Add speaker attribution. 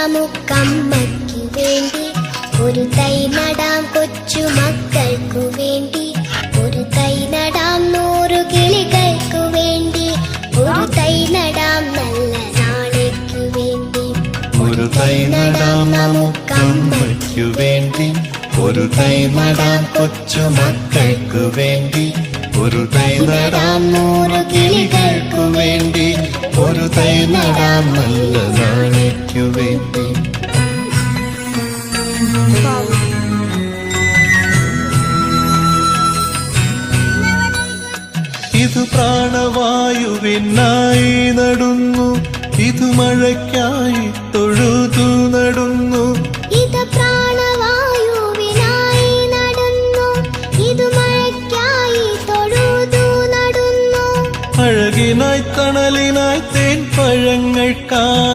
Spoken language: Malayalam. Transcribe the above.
Speaker 1: നമുക്കമ്മയ്ക്കു വേണ്ടി ഒരു തൈ നടാം കൊച്ചുമക്കൾക്കു വേണ്ടി ഒരു തൈ നടാം 100 കിളികൾക്കു വേണ്ടി ഒരു തൈ നടാം നല്ല നാളേക്കു വേണ്ടി
Speaker 2: ഒരു തൈ നടാം നമുക്കമ്മയ്ക്കു വേണ്ടി ഒരു തൈ നടാം കൊച്ചുമക്കൾക്കു വേണ്ടി ഒരു തൈ നടാം 100 കിളികൾക്കു വേണ്ടി ഒരു തൈ നടാം നല്ല നാളേക്കു വേണ്ടി. ഇത് പ്രാണവായുവിനായി നടുന്നു ഇത് മഴയ്ക്കായി തൊഴുതു നടുന്നു
Speaker 1: ഇത് പ്രാണവായുവിനായി നടുന്നു ഇത് മഴയ്ക്കായി തൊഴുതു നടുന്നു
Speaker 2: അഴകിനായി തണലിനായി തേൻ പഴങ്ങൾക്കായി